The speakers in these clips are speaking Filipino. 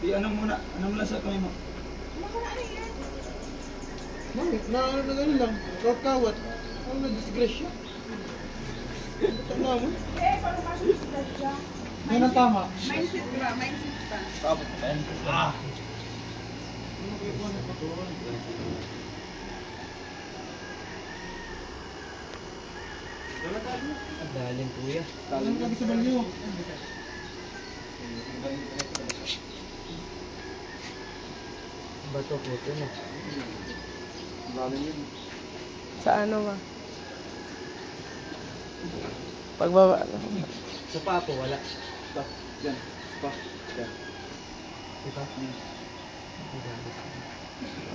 Ano muna sa kamay mo? Bakit? Na gano'n lang. Kawat-kawat. Ano na disgrasya? Tama mo? Paano ka siya disgrasya? Yan ang tama. Mindset ba? Mindset ka. Sabot ka yan. Dalim kuya. Alam ka sa balyo. Bato puto na. Lalim yun. Sa ano ba? Pagbaba. Sa papo wala. Ito. Yan. Ito. Yan. Ito.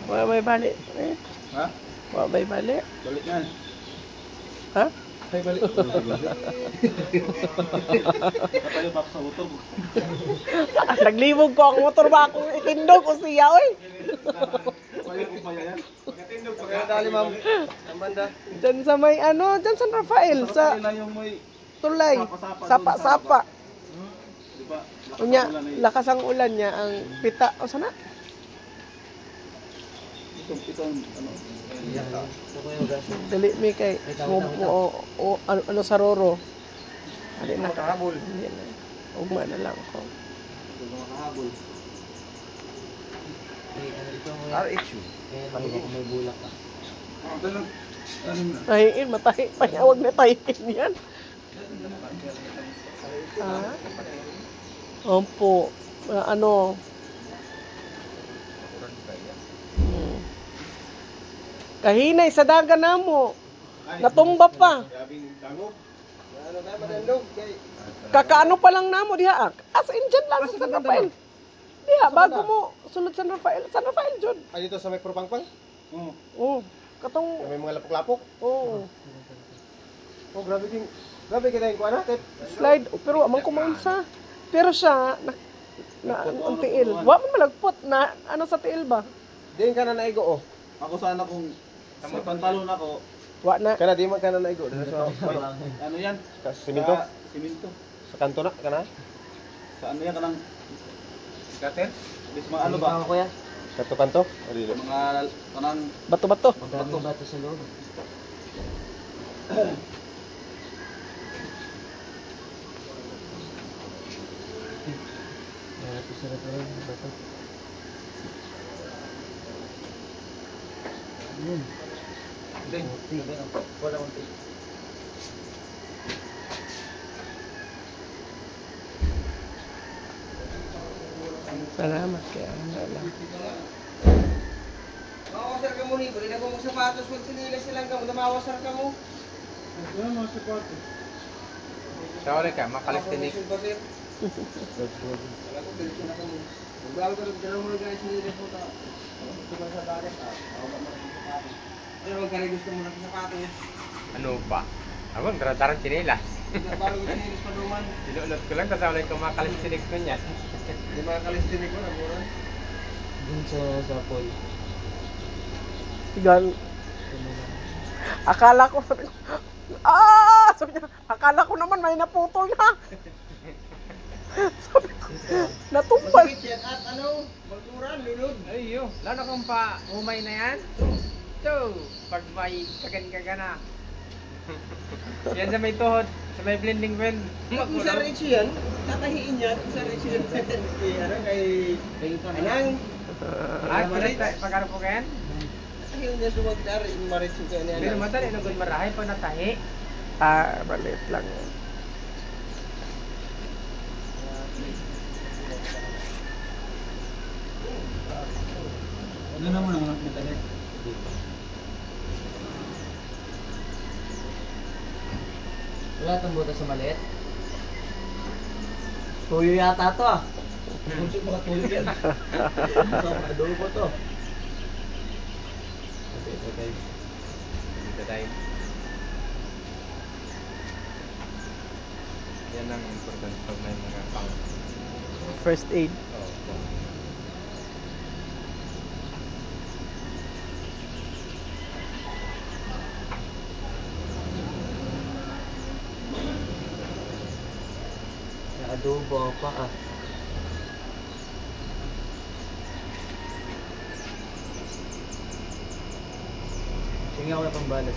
Wala may balik. Eh. Ha? Wala may balik. Balik yan. Ha? Ay, balik. Tayo pa sa motor mo. Naglibog ko ang motor ba akong itindog o siya, oy. Paya ko paya yan. Pagkatindog, Dali, ma'am. Ang banda. Diyan sa may ano, diyan San Rafael, sa na yung may tulay. Sapa-sapa. diba? Unya, lakas ang ulan niya, ang pita. O sana? Ito ano. Ito ko yung gas. Dali mi kay ano sa Roro. Ali na Makahabol. Hindi na. Ugma na lang ko. Ito makahabol. Ano ito mo yan? RHU. Kaya kung may bulak ka. Ito lang. Ano na? Tahiin, matahi. Payawag na tahiin yan. Ah? Opo. Ano? Kahinay sa daga na mo. Natumba pa. Grabing dango. Ano tayo madandog? Kakaano pa lang namo diha. As in dyan lang sa San Rafael. Diha, bago mo sulod San Rafael. San Rafael dyan. Ay, dito sa may propangpang? Oo. Oo. Katong, May mga lapok-lapok? oo. Oh, grabe din. Grabe kita yung kuha na. Slide. Pero amang kumaunsa. Pero siya, ang tiil. Wa man malagpot na, ano sa tiil ba? Diyan ka na naigo, oh. Ako sana kung sa pantalon ako, Wa na. Kana di man ka na naigo. Sa ano yan? siminto? Siminto. Sa kanto na, kana? Sa ano yan kanang cutter? Bis mga ano ba? Ano kuya? Kanto-kanto? O dito. Mga kanang Bato-bato. Magdaming bato sa loob. Ito sa restaurant, bato. Yun. wala konti. Salamat kaya ano lang. Mawasar ka mo ni, bali na ko mong sapatos, magsinilas silang ka mo, damawasar ka mo. Ano mga sapatos? Sorry ka, makalistinik. Wala ko, bilisin ako mo. Magbago ka rin, dalawa mo guys, sinilas mo ta. Gusto mo sa dagat, ako ba mo sa sapatos. Pero huwag ka rin gusto mo na sa sapatos. Ano ba? Ako, darang chinilas. Bago ko sinilas pa duman. Sinulot ko lang, tapos ako lang kumakalistinik ko niya. Di mga kalistinig ko, naburan. Dun sa pool. Tigal. Akala ko, sabi niya, akala ko naman may naputol na. Sabi ko, natumpal. Masakit yan at ano, magduran, lulod. Ay, yun. Lalo kung pa umay na yan. So, pag may kagan-kagana. Yan sa may tuhod, sa may blending pen. Kung sa Richie yan, tatahiin yan. Kung sa Richie yan, kay Anang. Pag ano po kayan? Tahiin niya dumagdari, yung Maritsu kaya niya. Pero madali, nung marahay pag natahi. Balit lang. Ano naman ang nakita niya? Wala itong butas sa maliit. Tuyo yata to ah. Kung mga tuyo yan. Adobo po to. Okay. Dito tayo. Yan ang important pag may mga pang. First aid. Adobo pa ah. Hindi ako na pambalas.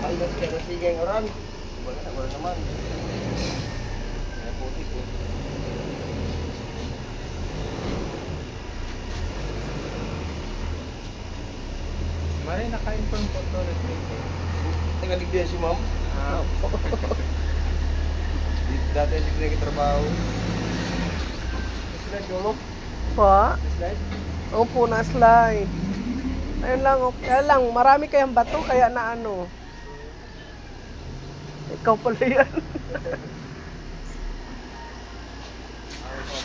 Alas kaya na sige ang oran. Wala naman. Kaya puti po. Maray, naka-inform po to. Nagaligyan si ma'am. Ah, Dati hindi ko nagkitrabaho. Slide mo mo? Pa? Slide? Opo, na slide. Ayun lang, kaya lang, marami kayang bato, kaya na ano. Ikaw pala yan. Ano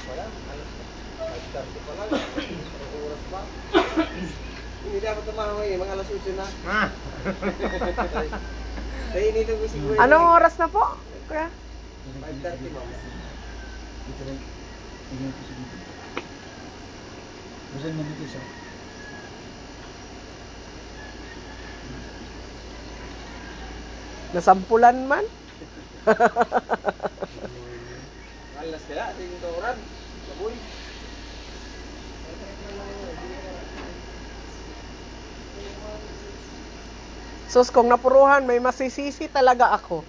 pa lang? 5:30 pa lang. Ang oras pa. Hindi dapat tumama eh. Mga alas 8 na. ah. Ay, inito ko siguro. Anong oras na po, kuya? 5:30 ma'am. Dito lang. Tingnan ko sa dito. Basan mo dito siya. Nasampulan man. Alas kaya. Ito yung oran. Saboy. Sus, kung napuruhan, may masisisi talaga ako.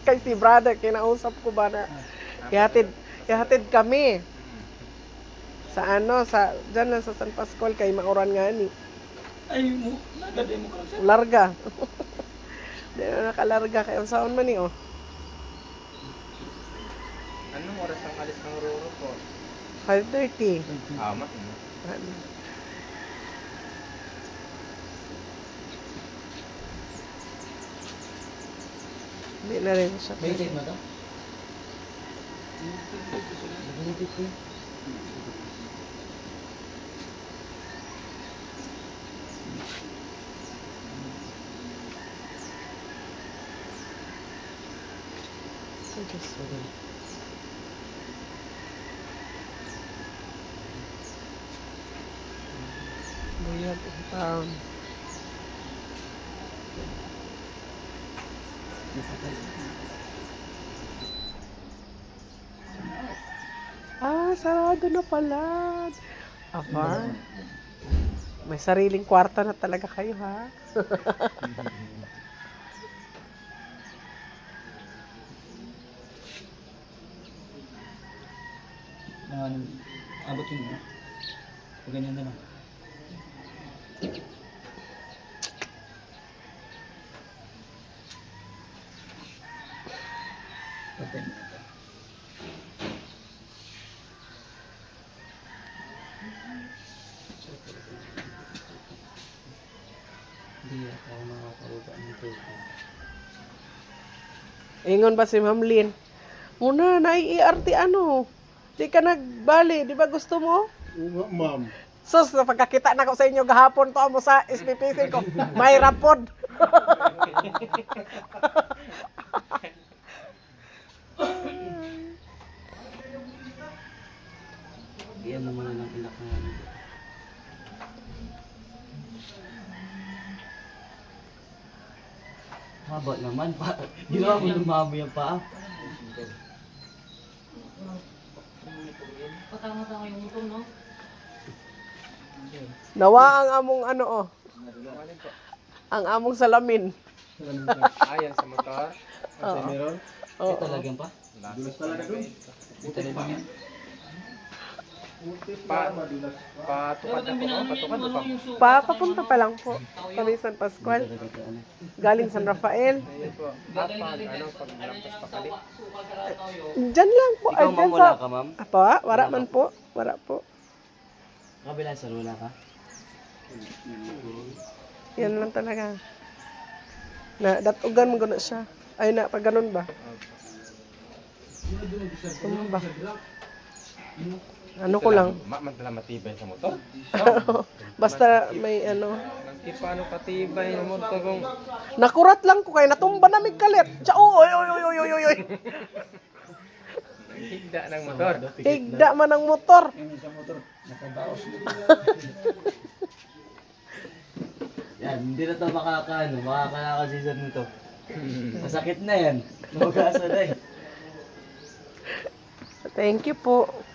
Kay si brother, kinausap ko ba na ihatid kami. Sa ano, dyan lang sa San Pascual, kay Mauran nga ni. Ay mo, nagaday mo ka lang siya. Larga. Di na nakalarga, kaya ang saon man ni, oh. Anong oras ang alis ng Roro po? 5:30. Tama. Ano? Hindi na rin siya. May tape mo to? May tape ko. Sige, sorry. Buyag ang taon. Sarado na pala. Aba. May sariling kwarto na talaga kayo, ha? Abot yun mo. Pag ganyan na lang. Patay mo ito. Hindi ako makakaruga ng tape. Ingon ba si Ma'am Lynn? Muna, nai-ERT ano? Di ka nagbali, di ba gusto mo? Ma'am. Sus, pagkakita na ko sa inyo gahapon to mo sa SPPC ko, may rapod. Iyan naman na ng ilak na yan. Haba naman pa. Ginawa mo ng mamo yan pa. Patama-tama yung utong, no? Nawa ang among ano oh. Ang among salamin. Ayan sa motor. Oo. Meron? Oo. Talagang pa? Dulas talaga doon. Talagang yan. Patukad na po. Patukad na po. Papunta pa lang po. Kami San Pascual. Galing San Rafael. Ayan po. Paglampas pa kali. Diyan lang po. Ikaw, Ay, ma'am, dyan wala sa... ka, ma'am? Apa? Wala man po. Wala po. Kabilang sa wala ka? Yan lang talaga. Na, datugan mo gano'n siya. Ay na, pag ganun ba? Ano ba? Ano ko lang. Madala matibay sa motor. Basta may ano. Hindi paano katibay ng motor kung... Nakurat lang ko kay natumba na mig kalit. Tsa, oy, oy, oy, oy, oy, oy. Higda ng motor. Higda man ang motor. Yan sa motor. Nakabaos mo. Yan, hindi na ito makaka-season nito. Masakit na yan. Mag-asa na eh. Thank you po.